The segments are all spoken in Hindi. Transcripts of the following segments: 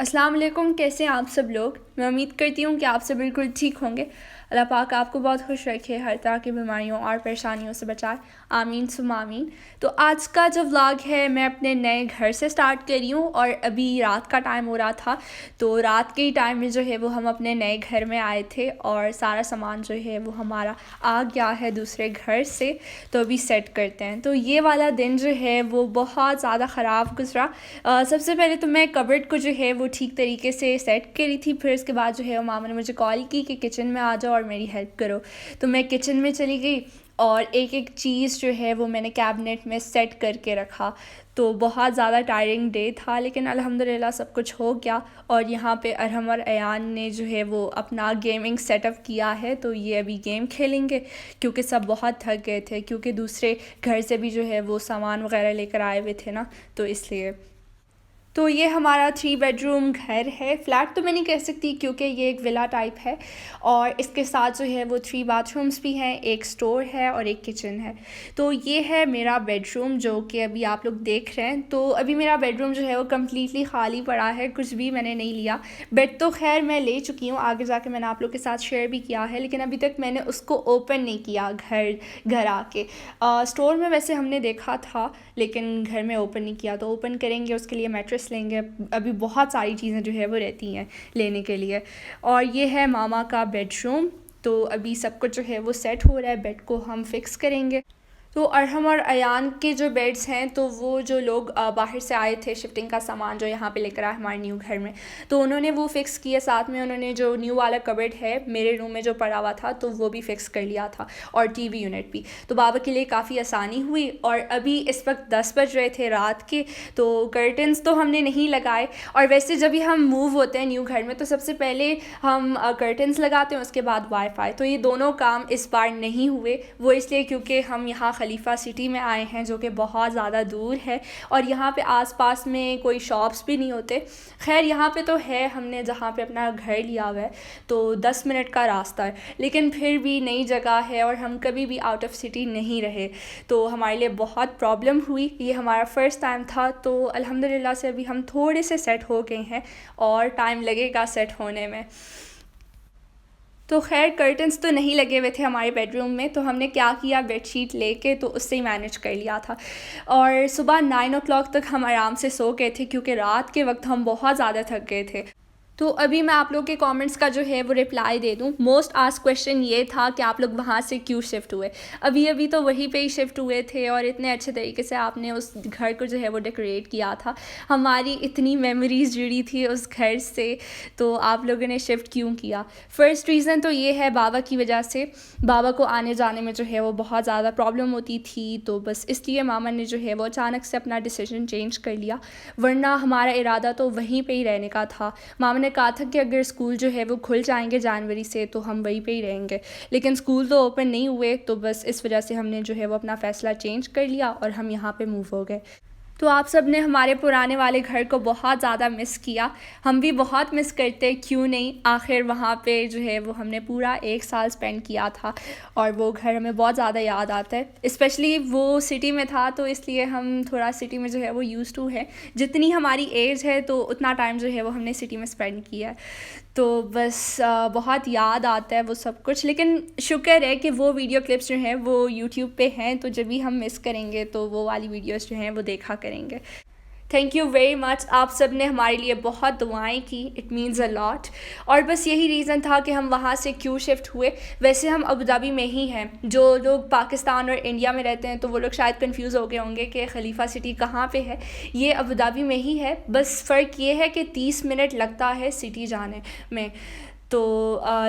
अस्सलाम वालेकुम। कैसे हैं आप सब लोग। मैं उम्मीद करती हूँ कि आप सब बिल्कुल ठीक होंगे। अल्लाह पाक आपको बहुत खुश रखे, हर तरह की बीमारियों और परेशानियों से बचाए। आमीन सुम्मा आमीन। तो आज का जो व्लॉग है मैं अपने नए घर से स्टार्ट कर रही हूँ और अभी रात का टाइम हो रहा था, तो रात के ही टाइम में जो है वो हम अपने नए घर में आए थे और सारा सामान जो है वो हमारा आ गया है दूसरे घर से। तो अभी सेट करते हैं। तो ये वाला दिन जो है वो बहुत ज़्यादा ख़राब गुजरा। सबसे पहले तो मैं कबर्ड को जो है वो ठीक तरीके से सेट करी थी, फिर उसके बाद जो है वो मामा ने मुझे कॉल की कि किचन में आ जाओ और मेरी हेल्प करो। तो मैं किचन में चली गई और एक एक चीज़ जो है वो मैंने कैबिनेट में सेट करके रखा। तो बहुत ज़्यादा टायरिंग डे था, लेकिन अल्हम्दुलिल्लाह सब कुछ हो गया। और यहाँ पे अरहम और अयान ने जो है वो अपना गेमिंग सेटअप किया है, तो ये अभी गेम खेलेंगे क्योंकि सब बहुत थक गए थे, क्योंकि दूसरे घर से भी जो है वो सामान वगैरह लेकर आए हुए थे ना, तो इसलिए। तो ये हमारा 3 बेडरूम घर है। फ़्लैट तो मैं नहीं कह सकती क्योंकि ये एक विला टाइप है और इसके साथ जो है वो 3 बाथरूम्स भी हैं, एक स्टोर है और एक किचन है। तो ये है मेरा बेडरूम जो कि अभी आप लोग देख रहे हैं। तो अभी मेरा बेडरूम जो है वो कम्प्लीटली खाली पड़ा है, कुछ भी मैंने नहीं लिया। बेड तो खैर मैं ले चुकी हूँ, आगे जाके मैंने आप लोग के साथ शेयर भी किया है, लेकिन अभी तक मैंने उसको ओपन नहीं किया घर आके। स्टोर में वैसे हमने देखा था लेकिन घर में ओपन नहीं किया, तो ओपन करेंगे, उसके लिए मैट्रेस लेंगे। अभी बहुत सारी चीज़ें जो है वो रहती हैं लेने के लिए। और ये है मामा का बेडरूम। तो अभी सब कुछ जो है वो सेट हो रहा है, बेड को हम फिक्स करेंगे। तो अरहम और अयान के जो बेड्स हैं, तो वो जो लोग बाहर से आए थे शिफ्टिंग का सामान जो यहाँ पे लेकर आए हमारे न्यू घर में, तो उन्होंने वो फ़िक्स किया। साथ में उन्होंने जो न्यू वाला कबर्ड है मेरे रूम में जो पड़ा हुआ था, तो वो भी फ़िक्स कर लिया था, और टीवी यूनिट भी। तो बाबा के लिए काफ़ी आसानी हुई। और अभी इस वक्त 10 बज रहे थे रात के, तो कर्टन्स तो हमने नहीं लगाए। और वैसे जब भी हम मूव होते हैं न्यू घर में तो सबसे पहले हम कर्टन्स लगाते हैं, उसके बाद वाईफाई। तो ये दोनों काम इस बार नहीं हुए। वो इसलिए क्योंकि हम यहाँ खलीफा सिटी में आए हैं जो कि बहुत ज़्यादा दूर है और यहाँ पे आसपास में कोई शॉप्स भी नहीं होते। खैर यहाँ पे तो है, हमने जहाँ पे अपना घर लिया हुआ है तो 10 मिनट का रास्ता है, लेकिन फिर भी नई जगह है और हम कभी भी आउट ऑफ सिटी नहीं रहे, तो हमारे लिए बहुत प्रॉब्लम हुई। ये हमारा फ़र्स्ट टाइम था, तो अल्हम्दुलिल्लाह से अभी हम थोड़े से सेट हो गए हैं और टाइम लगेगा सेट होने में। तो खैर कर्टन्स तो नहीं लगे हुए थे हमारे बेडरूम में, तो हमने क्या किया, बेडशीट लेके तो उससे ही मैनेज कर लिया था। और सुबह 9 o'clock तक हम आराम से सो गए थे क्योंकि रात के वक्त हम बहुत ज़्यादा थक गए थे। तो अभी मैं आप लोग के कमेंट्स का जो है वो रिप्लाई दे दूँ। मोस्ट आस्क्ड क्वेश्चन ये था कि आप लोग वहाँ से क्यों शिफ्ट हुए। अभी अभी तो वहीं पे ही शिफ्ट हुए थे और इतने अच्छे तरीके से आपने उस घर को जो है वो डेकोरेट किया था, हमारी इतनी मेमोरीज़ जुड़ी थी उस घर से, तो आप लोगों ने शिफ्ट क्यों किया। फ़र्स्ट रीज़न तो ये है बाबा की वजह से। बाबा को आने जाने में जो है वो बहुत ज़्यादा प्रॉब्लम होती थी, तो बस इसलिए मामा ने जो है वो अचानक से अपना डिसीजन चेंज कर लिया, वरना हमारा इरादा तो वहीं पे ही रहने का था। मामा ने कहा था कि अगर स्कूल जो है वो खुल जाएंगे जनवरी से तो हम वहीं पे ही रहेंगे, लेकिन स्कूल तो ओपन नहीं हुए, तो बस इस वजह से हमने जो है वो अपना फ़ैसला चेंज कर लिया और हम यहाँ पे मूव हो गए। तो आप सब ने हमारे पुराने वाले घर को बहुत ज़्यादा मिस किया, हम भी बहुत मिस करते, क्यों नहीं। आखिर वहाँ पे जो है वो हमने पूरा 1 साल स्पेंड किया था और वो घर हमें बहुत ज़्यादा याद आता है। स्पेशली वो सिटी में था, तो इसलिए हम थोड़ा सिटी में जो है वो यूज़ टू है। जितनी हमारी एज है तो उतना टाइम जो है वो हमने सिटी में स्पेंड किया है, तो बस बहुत याद आता है वो सब कुछ। लेकिन शुक्र है कि वो वीडियो क्लिप्स जो हैं वो यूट्यूब पे हैं, तो जब भी हम मिस करेंगे तो वो वाली वीडियोस जो हैं वो देखा करेंगे। थैंक यू वेरी मच, आप सब ने हमारे लिए बहुत दुआएं की, इट मीन्स अ लॉट। और बस यही रीज़न था कि हम वहाँ से क्यों शिफ्ट हुए। वैसे हम अबू धाबी में ही हैं। जो लोग पाकिस्तान और इंडिया में रहते हैं तो वो लोग शायद कंफ्यूज हो गए होंगे कि खलीफा सिटी कहाँ पे है। ये अबू धाबी में ही है, बस फ़र्क ये है कि 30 मिनट लगता है सिटी जाने में। तो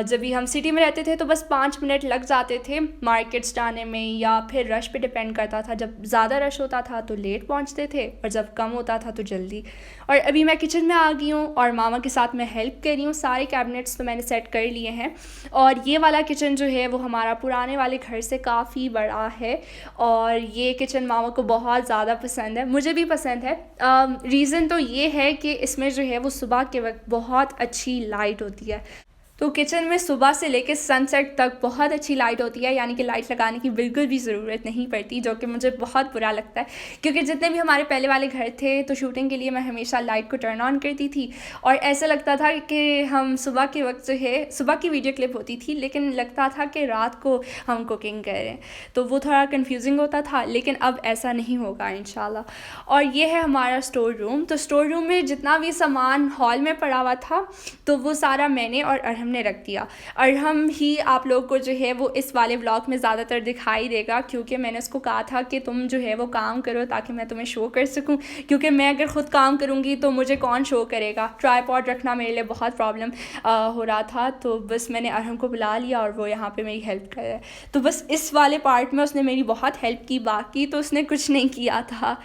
जब भी हम सिटी में रहते थे तो बस 5 मिनट लग जाते थे मार्केट्स जाने में, या फिर रश पे डिपेंड करता था। जब ज़्यादा रश होता था तो लेट पहुंचते थे और जब कम होता था तो जल्दी। और अभी मैं किचन में आ गई हूँ और मामा के साथ मैं हेल्प कर रही हूँ। सारे कैबिनेट्स तो मैंने सेट कर लिए हैं और ये वाला किचन जो है वो हमारा पुराने वाले घर से काफ़ी बड़ा है और ये किचन मामा को बहुत ज़्यादा पसंद है, मुझे भी पसंद है। रीज़न तो ये है कि इसमें जो है वो सुबह के वक्त बहुत अच्छी लाइट होती है। तो किचन में सुबह से लेकर सनसेट तक बहुत अच्छी लाइट होती है, यानी कि लाइट लगाने की बिल्कुल भी ज़रूरत नहीं पड़ती, जो कि मुझे बहुत बुरा लगता है। क्योंकि जितने भी हमारे पहले वाले घर थे तो शूटिंग के लिए मैं हमेशा लाइट को टर्न ऑन करती थी, और ऐसा लगता था कि हम सुबह के वक्त जो है, सुबह की वीडियो क्लिप होती थी लेकिन लगता था कि रात को हम कुकिंग कर रहे हैं, तो वो थोड़ा कन्फ्यूजिंग होता था। लेकिन अब ऐसा नहीं होगा इंशाल्लाह। और ये है हमारा स्टोर रूम। तो स्टोर रूम में जितना भी सामान हॉल में पड़ा हुआ था तो वो सारा मैंने और अरहम ने रख दिया। अरहम ही आप लोग को जो है वो इस वाले व्लॉग में ज़्यादातर दिखाई देगा, क्योंकि मैंने उसको कहा था कि तुम जो है वो काम करो ताकि मैं तुम्हें शो कर सकूं, क्योंकि मैं अगर ख़ुद काम करूंगी तो मुझे कौन शो करेगा। ट्राईपॉड रखना मेरे लिए बहुत प्रॉब्लम हो रहा था, तो बस मैंने अरहम को बुला लिया और वो यहाँ पे मेरी हेल्प कर रहा है। तो बस इस वाले पार्ट में उसने मेरी बहुत हेल्प की, बाकी तो उसने कुछ नहीं किया था,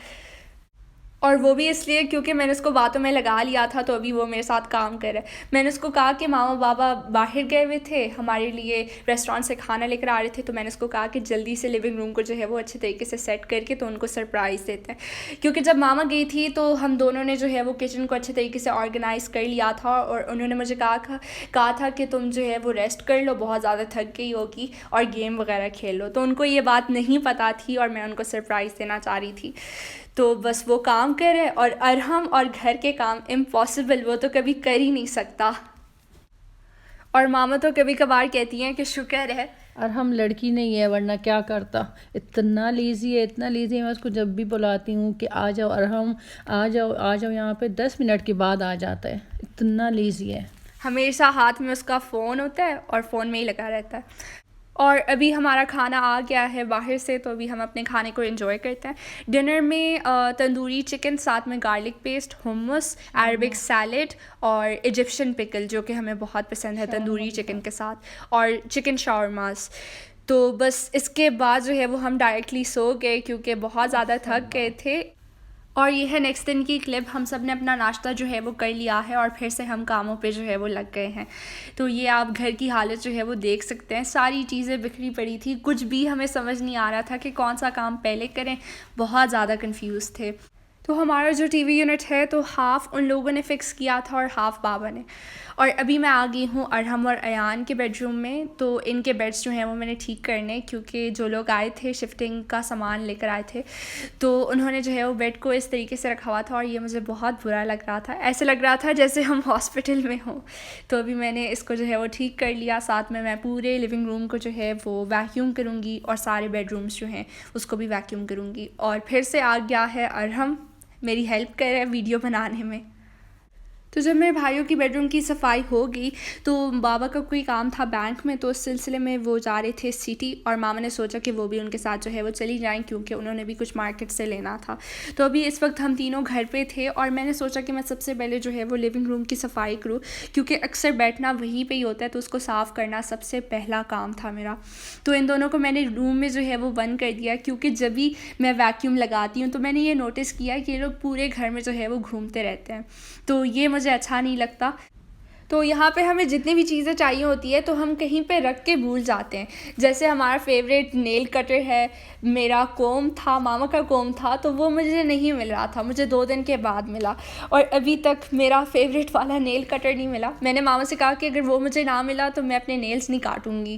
और वो भी इसलिए क्योंकि मैंने उसको बातों में लगा लिया था, तो अभी वो मेरे साथ काम कर रहा है। मैंने उसको कहा कि मामा बाबा बाहर गए हुए थे, हमारे लिए रेस्टोरेंट से खाना लेकर आ रहे थे, तो मैंने उसको कहा कि जल्दी से लिविंग रूम को जो है वो अच्छे तरीके से सेट करके तो उनको सरप्राइज़ देते हैं। क्योंकि जब मामा गई थी तो हम दोनों ने जो है वो किचन को अच्छे तरीके से ऑर्गेनाइज़ कर लिया था, और उन्होंने मुझे कहा था कि तुम जो है वो रेस्ट कर लो, बहुत ज़्यादा थक गई होगी, और गेम वगैरह खेल लो। तो उनको ये बात नहीं पता थी और मैं उनको सरप्राइज़ देना चाह रही थी, तो बस वो काम करे। और अरहम और घर के काम इम्पॉसिबल, वो तो कभी कर ही नहीं सकता। और मामा तो कभी कभार कहती हैं कि शुक्र है और हम लड़की नहीं है, वरना क्या करता। इतना लेज़ी है, इतना लेज़ी है, मैं उसको जब भी बुलाती हूँ कि आ जाओ अरहम, आ जाओ यहाँ पे, 10 मिनट के बाद आ जाता है, इतना लेज़ी है। हमेशा हाथ में उसका फ़ोन होता है और फ़ोन में ही लगा रहता है। और अभी हमारा खाना आ गया है बाहर से, तो अभी हम अपने खाने को एंजॉय करते हैं। डिनर में तंदूरी चिकन, साथ में garlic paste, hummus, Arabic salad और इजिप्शियन पिकल, जो कि हमें बहुत पसंद है तंदूरी चिकन के साथ, और चिकन शावरमास। तो बस इसके बाद जो है वो हम डायरेक्टली सो गए क्योंकि बहुत ज़्यादा थक गए थे। और ये है नेक्स्ट दिन की क्लिप। हम सब ने अपना नाश्ता जो है वो कर लिया है और फिर से हम कामों पे जो है वो लग गए हैं। तो ये आप घर की हालत जो है वो देख सकते हैं, सारी चीज़ें बिखरी पड़ी थी, कुछ भी हमें समझ नहीं आ रहा था कि कौन सा काम पहले करें, बहुत ज़्यादा कंफ्यूज थे। तो हमारा जो टीवी यूनिट है तो हाफ़ उन लोगों ने फ़िक्स किया था और हाफ़ बाबा ने। और अभी मैं आ गई हूँ अरहम और अयान के बेडरूम में। तो इनके बेड्स जो हैं वो मैंने ठीक करने, क्योंकि जो लोग आए थे शिफ्टिंग का सामान लेकर आए थे, तो उन्होंने जो है वो बेड को इस तरीके से रखा हुआ था और ये मुझे बहुत बुरा लग रहा था। ऐसे लग रहा था जैसे हम हॉस्पिटल में हों। तो अभी मैंने इसको जो है वो ठीक कर लिया। साथ में मैं पूरे लिविंग रूम को जो है वो वैक्यूम करूँगी और सारे बेडरूम्स जो हैं उसको भी वैक्यूम करूँगी। और फिर से आ गया है अरहम, मेरी हेल्प कर रहा है वीडियो बनाने में। तो जब मेरे भाइयों की बेडरूम की सफाई हो गई तो बाबा का कोई काम था बैंक में, तो उस सिलसिले में वो जा रहे थे सिटी, और मामा ने सोचा कि वो भी उनके साथ जो है वो चली जाएं, क्योंकि उन्होंने भी कुछ मार्केट से लेना था। तो अभी इस वक्त हम तीनों घर पे थे और मैंने सोचा कि मैं सबसे पहले जो है वो लिविंग रूम की सफाई करूँ, क्योंकि अक्सर बैठना वहीं पर ही होता है, तो उसको साफ़ करना सबसे पहला काम था मेरा। तो इन दोनों को मैंने रूम में जो है वो बंद कर दिया, क्योंकि जब भी मैं वैक्यूम लगाती हूँ तो मैंने ये नोटिस किया कि ये लोग पूरे घर में जो है वो घूमते रहते हैं, तो ये मुझे अच्छा नहीं लगता। तो यहाँ पे हमें जितनी भी चीज़ें चाहिए होती है तो हम कहीं पे रख के भूल जाते हैं। जैसे हमारा फेवरेट नेल कटर है, मेरा कोम था, मामा का कोम था, तो वो मुझे नहीं मिल रहा था, मुझे 2 दिन के बाद मिला, और अभी तक मेरा फेवरेट वाला नेल कटर नहीं मिला। मैंने मामा से कहा कि अगर वो मुझे ना मिला तो मैं अपने नेल्स नहीं काटूंगी,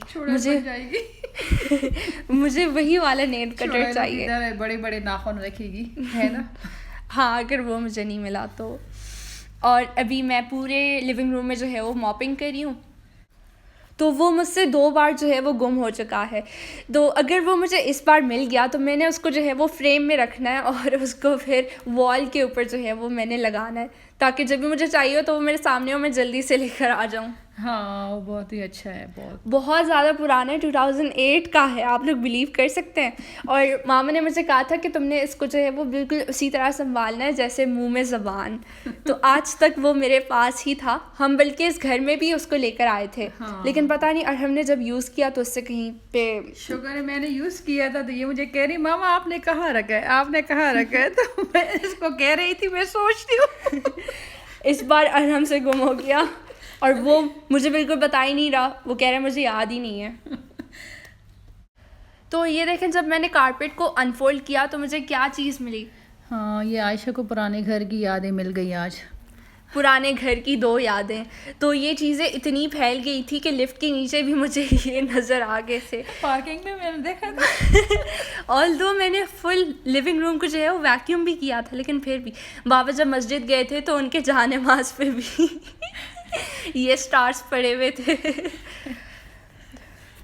मुझे वही वाला नेल कटर चाहिए, बड़े बड़े नाखून रखेगी, है ना। हाँ, अगर वो मुझे नहीं मिला तो। और अभी मैं पूरे लिविंग रूम में जो है वो मॉपिंग कर रही हूँ, तो वो मुझसे 2 बार जो है वो गुम हो चुका है। तो अगर वो मुझे इस बार मिल गया तो मैंने उसको जो है वो फ्रेम में रखना है और उसको फिर वॉल के ऊपर जो है वो मैंने लगाना है, ताकि जब भी मुझे चाहिए हो तो वो मेरे सामने हो, मैं जल्दी से लेकर आ जाऊँ। हाँ, वो बहुत ही अच्छा है, बहुत ज़्यादा पुराना है, 2008 का है, आप लोग बिलीव कर सकते हैं। और मामा ने मुझे कहा था कि तुमने इसको जो है वो बिल्कुल उसी तरह संभालना है जैसे मुंह में ज़बान। तो आज तक वो मेरे पास ही था, हम बल्कि इस घर में भी उसको लेकर आए थे। हाँ। लेकिन पता नहीं, और हमने जब यूज़ किया तो उससे कहीं पे, शुक्र है मैंने यूज़ किया था, तो ये मुझे कह रही मामा आपने कहाँ रखा है, आपने कहाँ रखा है, तो मैं इसको कह रही थी, मैं सोचती हूँ इस बार अरहम से गुम हो गया और वो मुझे बिल्कुल बता ही नहीं रहा, वो कह रहा है मुझे याद ही नहीं है। तो ये देखें, जब मैंने कारपेट को अनफोल्ड किया तो मुझे क्या चीज़ मिली। हाँ, ये आयशा को पुराने घर की यादें मिल गई आज। पुराने घर की 2 यादें। तो ये चीज़ें इतनी फैल गई थी कि लिफ्ट के नीचे भी मुझे ये नज़र आ गए थे। पार्किंग में मैंने देखा था। ऑल्दो मैंने फुल लिविंग रूम को जो है वो वैक्यूम भी किया था, लेकिन फिर भी बाबा जब मस्जिद गए थे तो उनके जाने नमाज पे भी ये स्टार्स पड़े हुए थे।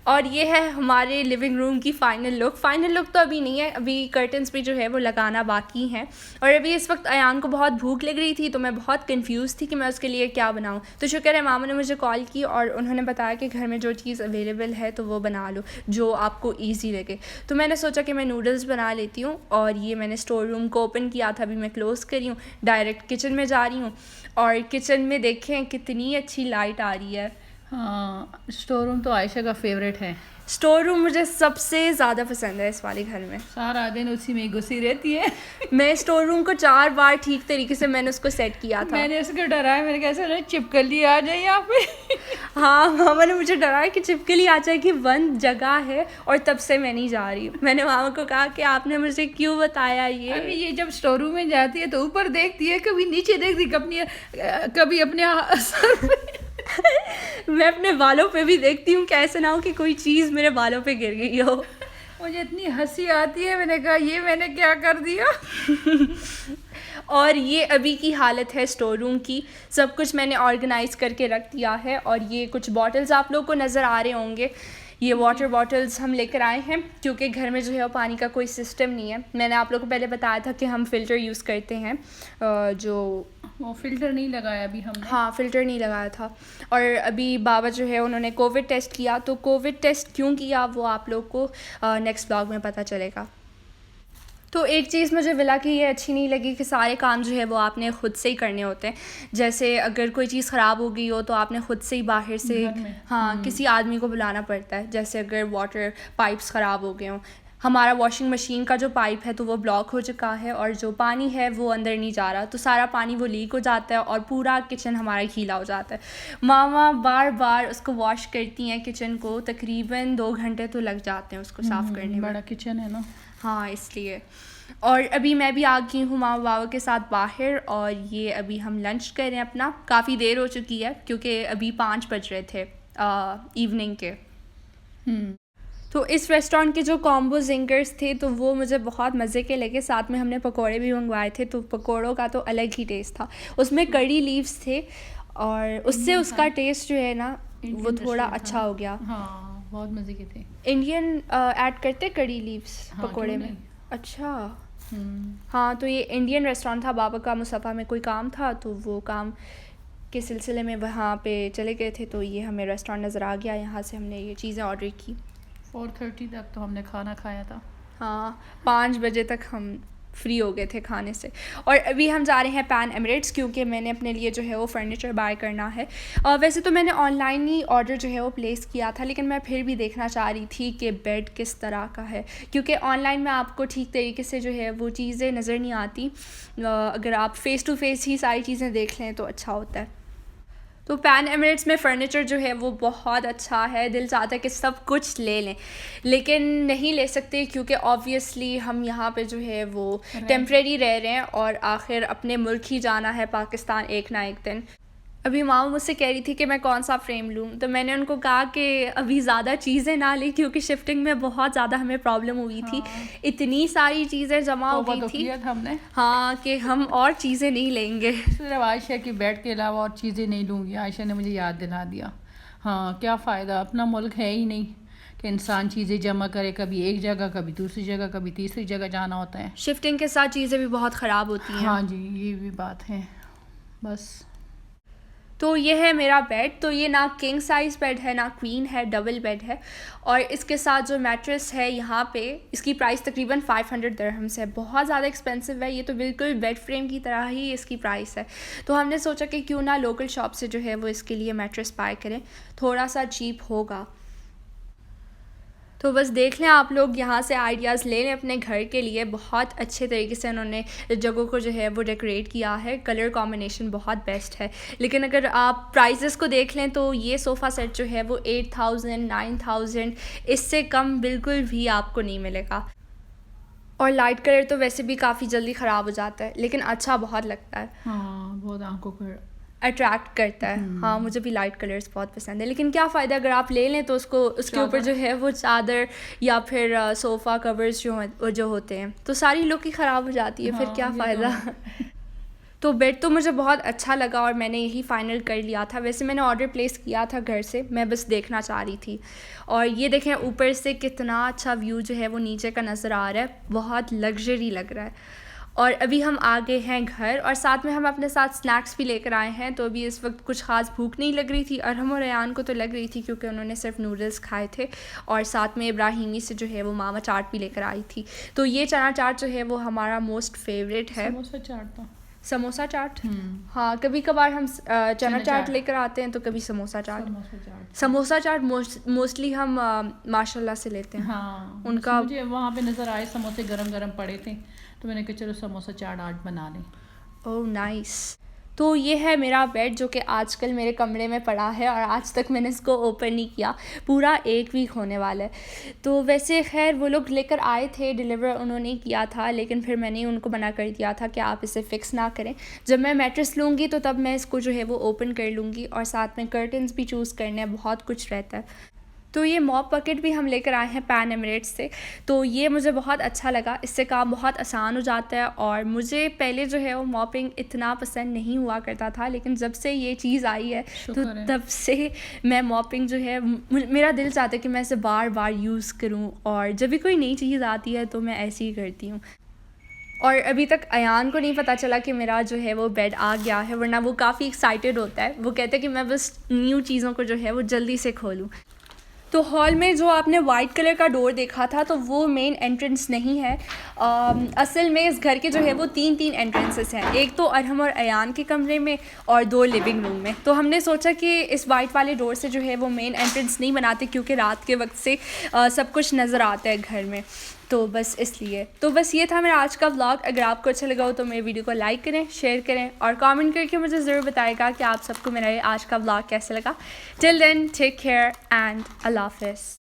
और ये है हमारे लिविंग रूम की फ़ाइनल लुक तो अभी नहीं है, अभी कर्टन्स भी जो है वो लगाना बाकी हैं। और अभी इस वक्त अयान को बहुत भूख लग रही थी, तो मैं बहुत कंफ्यूज थी कि मैं उसके लिए क्या बनाऊं। तो शुक्र है मामा ने मुझे कॉल की और उन्होंने बताया कि घर में जो चीज़ अवेलेबल है तो वो बना लो जो आपको ईजी लगे। तो मैंने सोचा कि मैं नूडल्स बना लेती हूँ, और ये मैंने स्टोर रूम को ओपन किया था, अभी मैं क्लोज़ करी हूँ, डायरेक्ट किचन में जा रही हूँ। और किचन में देखें कितनी अच्छी लाइट आ रही है। हाँ, स्टोर रूम तो आयशा का फेवरेट है। स्टोर रूम मुझे सबसे ज़्यादा पसंद है इस वाले घर में। सारा दिन उसी में घुसी रहती है। मैं स्टोर रूम को 4 बार ठीक तरीके से मैंने उसको सेट किया था। मैंने उसको डराया, मैंने कहा ऐसा चिपकली आ जाए यहाँ पे। हाँ, मामा ने मुझे डराया कि चिपकली आ जाएगी, बंद जगह है, और तब से मैं नहीं जा रही। मैंने मामा को कहा कि आपने मुझे क्यों बताया ये। अभी ये जब स्टोर रूम में जाती है तो ऊपर देखती है, कभी नीचे देखती, कभी अपने सर पे। मैं अपने बालों पे भी देखती हूँ कि ऐसा ना हो कि कोई चीज़ मेरे बालों पे गिर गई हो। मुझे इतनी हंसी आती है, मैंने कहा ये मैंने क्या कर दिया। और ये अभी की हालत है स्टोर रूम की। सब कुछ मैंने ऑर्गेनाइज़ करके रख दिया है। और ये कुछ बॉटल्स आप लोग को नज़र आ रहे होंगे, ये वाटर बॉटल्स हम लेकर आए हैं क्योंकि घर में जो है वो पानी का कोई सिस्टम नहीं है। मैंने आप लोग को पहले बताया था कि हम फ़िल्टर यूज़ करते हैं, जो वो फ़िल्टर नहीं लगाया अभी हमने। हाँ, फ़िल्टर नहीं लगाया था। और अभी बाबा जो है उन्होंने कोविड टेस्ट किया, तो कोविड टेस्ट क्यों किया वो आप लोग को नेक्स्ट ब्लॉग में पता चलेगा। तो एक चीज़ मुझे विला की ये अच्छी नहीं लगी कि सारे काम जो है वो आपने ख़ुद से ही करने होते हैं। जैसे अगर कोई चीज़ ख़राब हो गई हो तो आपने ख़ुद से ही बाहर से किसी आदमी को बुलाना पड़ता है। जैसे अगर वाटर पाइप्स ख़राब हो गए हों, हमारा वॉशिंग मशीन का जो पाइप है तो वो ब्लॉक हो चुका है और जो पानी है वो अंदर नहीं जा रहा, तो सारा पानी वो लीक हो जाता है और पूरा किचन हमारा गीला हो जाता है। मामा बार बार उसको वॉश करती हैं किचन को, तकरीबन 2 घंटे तो लग जाते हैं उसको साफ़ करने में। बड़ा किचन है ना। हाँ, इसलिए। और अभी मैं भी आ गई हूँ मामा बाबा के साथ बाहर, और ये अभी हम लंच कर रहे हैं अपना। काफ़ी देर हो चुकी है क्योंकि अभी 5 बज रहे थे इवनिंग के। तो इस रेस्टोरेंट के जो कॉम्बो जिंगर्स थे तो वो मुझे बहुत मज़े के लगे। साथ में हमने पकोड़े भी मंगवाए थे, तो पकोड़ों का तो अलग ही टेस्ट था। उसमें कड़ी लीव्स थे और उससे उसका टेस्ट जो है ना वो थोड़ा अच्छा हो गया। हाँ, बहुत मज़े के थे। इंडियन ऐड करते कड़ी लीव्स पकोड़े में। अच्छा। हाँ, तो ये इंडियन रेस्टोरेंट था बाबा का, मुसफ़ा में कोई काम था तो वो काम के सिलसिले में वहाँ पे चले गए थे, तो ये हमें रेस्टोरेंट नज़र आ गया। यहाँ से हमने ये चीज़ें ऑर्डर की। 4:30 तक तो हमने खाना खाया था। हाँ, 5 बजे तक हम फ्री हो गए थे खाने से। और अभी हम जा रहे हैं पैन एमिरेट्स क्योंकि मैंने अपने लिए जो है वो फ़र्नीचर बाय करना है। वैसे तो मैंने ऑनलाइन ही ऑर्डर जो है वो प्लेस किया था, लेकिन मैं फिर भी देखना चाह रही थी कि बेड किस तरह का है, क्योंकि ऑनलाइन में आपको ठीक तरीके से जो है वो चीज़ें नज़र नहीं आती। अगर आप फ़ेस टू फेस ही सारी चीज़ें देख लें तो अच्छा होता है। तो पैन एमिरेट्स में फ़र्नीचर जो है वो बहुत अच्छा है। दिल चाहता है कि सब कुछ ले लें, लेकिन नहीं ले सकते क्योंकि ऑब्वियसली हम यहाँ पे जो है वो टेम्परेरी रह रहे हैं और आखिर अपने मुल्क ही जाना है पाकिस्तान एक ना एक दिन। अभी मामा मुझसे कह रही थी कि मैं कौन सा फ्रेम लूँ, तो मैंने उनको कहा कि अभी ज़्यादा चीज़ें ना लें क्योंकि शिफ्टिंग में बहुत ज़्यादा हमें प्रॉब्लम हुई थी। इतनी सारी चीज़ें जमा हो गई थी हमने, हाँ, कि हम और चीज़ें नहीं लेंगे। सिर्फ आयशा की बेड के अलावा और चीज़ें नहीं लूँगी। आयशा ने मुझे याद दिला दिया। हाँ, क्या फ़ायदा, अपना मुल्क है ही नहीं कि इंसान चीज़ें जमा करे, कभी एक जगह, कभी दूसरी जगह, कभी तीसरी जगह जाना होता है। शिफ्टिंग के साथ चीज़ें भी बहुत ख़राब होती हैं। हाँ जी, ये भी बात है। बस तो ये है मेरा बेड। तो ये ना किंग साइज़ बेड है ना क्वीन है, डबल बेड है। और इसके साथ जो मैट्रेस है यहाँ पे, इसकी प्राइस तकरीबन 500 दिरहम्स है। बहुत ज़्यादा एक्सपेंसिव है, ये तो बिल्कुल बेड फ्रेम की तरह ही इसकी प्राइस है। तो हमने सोचा कि क्यों ना लोकल शॉप से जो है वो इसके लिए मैट्रेस बाय करें, थोड़ा सा चीप होगा। तो बस देख लें आप लोग, यहाँ से आइडियाज़ ले लें अपने घर के लिए। बहुत अच्छे तरीके से उन्होंने जगहों को जो है वो डेकोरेट किया है, कलर कॉम्बिनेशन बहुत बेस्ट है। लेकिन अगर आप प्राइसेस को देख लें तो ये सोफ़ा सेट जो है वो 8000 9000, इससे कम बिल्कुल भी आपको नहीं मिलेगा। और लाइट कलर तो वैसे भी काफ़ी जल्दी ख़राब हो जाता है, लेकिन अच्छा बहुत लगता है। हाँ, बहुत आंखों को अट्रैक्ट करता है। हाँ, मुझे भी लाइट कलर्स बहुत पसंद है, लेकिन क्या फ़ायदा अगर आप ले लें तो उसको उसके ऊपर जो है वो चादर या फिर सोफ़ा कवर्स जो होते हैं तो सारी लुक ही ख़राब हो जाती है, फिर क्या फ़ायदा। तो बेड तो मुझे बहुत अच्छा लगा और मैंने यही फ़ाइनल कर लिया था। वैसे मैंने ऑर्डर प्लेस किया था घर से, मैं बस देखना चाह रही थी। और ये देखें ऊपर से कितना अच्छा व्यू जो है वो नीचे का नज़र आ रहा है, बहुत लग्जरी लग रहा है। और अभी हम आ गए हैं घर और साथ में हम अपने साथ स्नैक्स भी लेकर आए हैं। तो अभी इस वक्त कुछ ख़ास भूख नहीं लग रही थी, अरहम और अयान को तो लग रही थी क्योंकि उन्होंने सिर्फ नूडल्स खाए थे। और साथ में इब्राहिमी से जो है वो मामा चाट भी लेकर आई थी। तो ये चना चाट जो है वो हमारा मोस्ट फेवरेट है। समोसा चाट हाँ, कभी कभार हम चना चाट लेकर आते हैं तो कभी समोसा चाट। समोसा चाट मोस्टली हम माशाल्लाह से लेते हैं। हाँ, उनका मुझे वहाँ पे नज़र आए समोसे गरम गरम पड़े थे तो मैंने कहा चलो समोसा चाट आज बना लें। Oh nice. तो ये है मेरा बेड जो कि आजकल मेरे कमरे में पड़ा है और आज तक मैंने इसको ओपन नहीं किया, पूरा 1 वीक होने वाला है। तो वैसे खैर वो लोग लेकर आए थे, डिलीवर उन्होंने किया था, लेकिन फिर मैंने उनको मना कर दिया था कि आप इसे फ़िक्स ना करें। जब मैं मैट्रेस लूँगी तो तब मैं इसको जो है वो ओपन कर लूँगी। और साथ में कर्टन्स भी चूज़ करने हैं, बहुत कुछ रहता है। तो ये मॉप बकेट भी हम लेकर आए हैं पैन एमिरेट्स से। तो ये मुझे बहुत अच्छा लगा, इससे काम बहुत आसान हो जाता है। और मुझे पहले जो है वो मॉपिंग इतना पसंद नहीं हुआ करता था, लेकिन जब से ये चीज़ आई है तो तब से मैं मॉपिंग जो है मेरा दिल चाहता है कि मैं इसे बार बार यूज़ करूं। और जब भी कोई नई चीज़ आती है तो मैं ऐसे ही करती हूँ। और अभी तक अयान को नहीं पता चला कि मेरा जो है वो बेड आ गया है, वरना वो काफ़ी एक्साइटेड होता है। वो कहता है कि मैं बस न्यू चीज़ों को जो है वो जल्दी से खोलूँ। तो हॉल में जो आपने वाइट कलर का डोर देखा था तो वो मेन एंट्रेंस नहीं है। असल में इस घर के जो है वो 3 एंट्रेंसेस हैं, एक तो अरहम और अयान के कमरे में और 2 लिविंग रूम में। तो हमने सोचा कि इस वाइट वाले डोर से जो है वो मेन एंट्रेंस नहीं बनाते क्योंकि रात के वक्त से सब कुछ नज़र आता है घर में, तो बस इसलिए। तो बस ये था मेरा आज का व्लॉग। अगर आपको अच्छा लगा हो तो मेरे वीडियो को लाइक करें, शेयर करें और कमेंट करके मुझे ज़रूर बताएगा कि आप सबको मेरा ये आज का व्लॉग कैसा लगा। Till then take care and Allah हाफ़िज़।